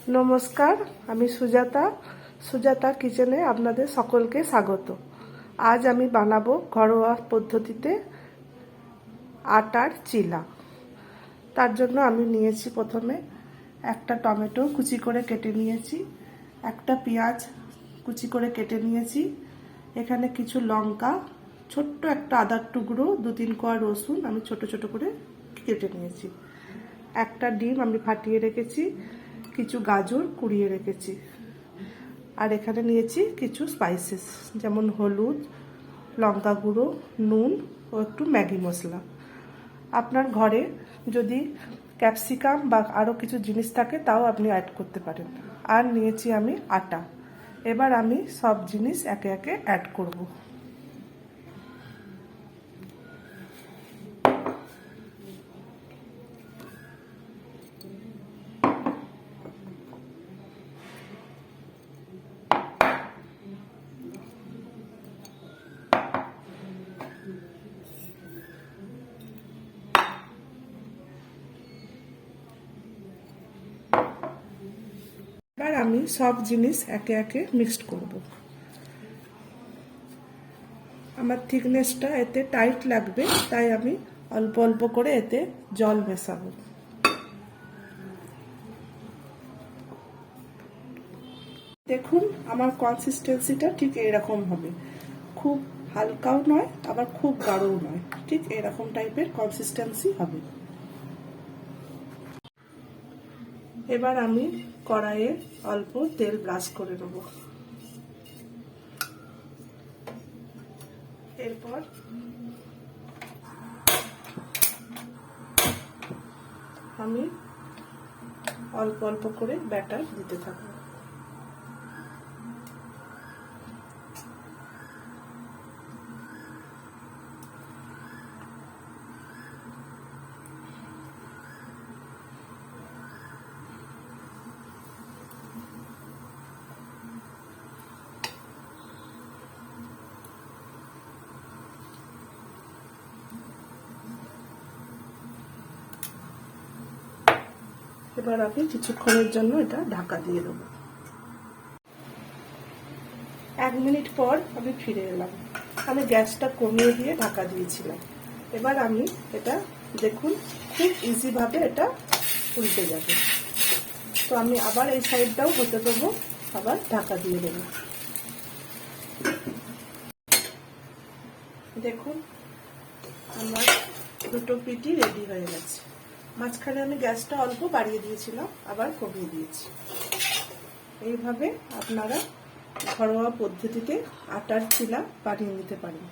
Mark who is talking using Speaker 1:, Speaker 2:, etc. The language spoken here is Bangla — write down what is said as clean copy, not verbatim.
Speaker 1: নমস্কার, আমি সুজাতা কিচেনে আপনাদের সকলকে স্বাগত। আজ আমি বানাবো ঘরোয়া পদ্ধতিতে আটার চিলা। তার জন্য আমি নিয়েছি প্রথমে একটা টমেটো কুচি করে কেটে নিয়েছি, একটা পেঁয়াজ কুচি করে কেটে নিয়েছি, এখানে কিছু লঙ্কা, ছোট্ট একটা আদার টুকরো, 2-3 কোয়া রসুন আমি ছোট ছোট করে কেটে নিয়েছি, একটা ডিম আমি ফাটিয়ে রেখেছি, কিছু গাজর কুড়িয়ে রেখেছি, আর এখানে নিয়েছি কিছু স্পাইসেস যেমন হলুদ, লঙ্কা গুঁড়ো, নুন ও একটু ম্যাগি মশলা। আপনার ঘরে যদি ক্যাপসিকাম বা আরও কিছু জিনিস থাকে তাও আপনি অ্যাড করতে পারেন। আর নিয়েছি আমি আটা। এবার আমি সব জিনিস একে একে অ্যাড করব। এবার আমি সব জিনিস একে একে মিক্সড করব। আমার থিকনেসটা এতে টাইট লাগবে, তাই আমি অল্প অল্প করে এতে জল মেশাবো। দেখুন, আমার কনসিস্টেন্সিটা ঠিক এরকম হবে, খুব হালকাও নয় আবার খুব গাঢ়ও নয়, ঠিক এরকম টাইপের কনসিস্টেন্সি হবে। এবার আমি কড়াইয়ে অল্প তেল ব্রাশ করে নেব। এরপর আমি অল্প অল্প করে ব্যাটার দিতে থাকবো। এবার আমি কিছুক্ষণের জন্য এটা ঢাকা দিয়ে দেবো। 1 মিনিট পর আমি ফিরে এলাম। আমি গ্যাসটা কমিয়ে দিয়ে ঢাকা দিয়েছিলাম। এবার আমি এটা দেখুন, খুব ইজিভাবে এটা উল্টে যাবে। তো আমি আবার এই সাইডটাও হতে দেবো, আবার ঢাকা দিয়ে দেবো। দেখুন, আমার দুটো পিঠি রেডি হয়ে গেছে। মাঝখানে আমি গ্যাসটা অল্প বাড়িয়ে দিয়েছিলাম, আবার কমিয়ে দিয়েছি। এইভাবে আপনারা ঘরোয়া পদ্ধতিতে আটার চিলা বানিয়ে নিতে পারেন।